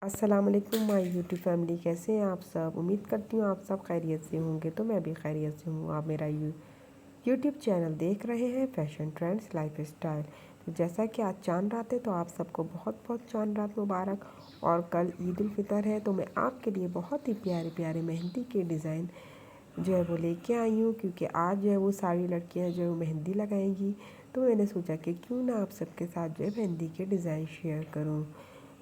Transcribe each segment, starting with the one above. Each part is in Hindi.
अस्सलाम वालेकुम माय यूट्यूब फैमिली, कैसे हैं आप सब। उम्मीद करती हूँ आप सब खैरियत से होंगे। तो मैं भी खैरियत से हूँ। आप मेरा यूट्यूब चैनल देख रहे हैं फैशन ट्रेंड्स लाइफ स्टाइल। तो जैसा कि आज चांद रात है तो आप सबको बहुत बहुत चांद रात मुबारक। और कल ईद उल फितर है तो मैं आपके लिए बहुत ही प्यारे प्यारे मेहंदी के डिज़ाइन जो है वो लेके आई हूँ, क्योंकि आज जो है वो सारी लड़कियाँ जो है मेहंदी लगाएंगी। तो मैंने सोचा कि क्यों ना आप सबके साथ जो है मेहंदी के डिज़ाइन शेयर करूँ।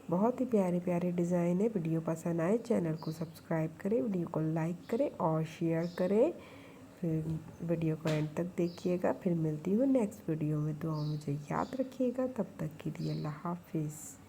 बहुत ही प्यारे प्यारे डिज़ाइन है। वीडियो पसंद आए चैनल को सब्सक्राइब करें, वीडियो को लाइक करें और शेयर करें। फिर वीडियो को एंड तक देखिएगा। फिर मिलती हूँ नेक्स्ट वीडियो में। दुआ मुझे याद रखिएगा। तब तक के लिए अल्लाह हाफिज़।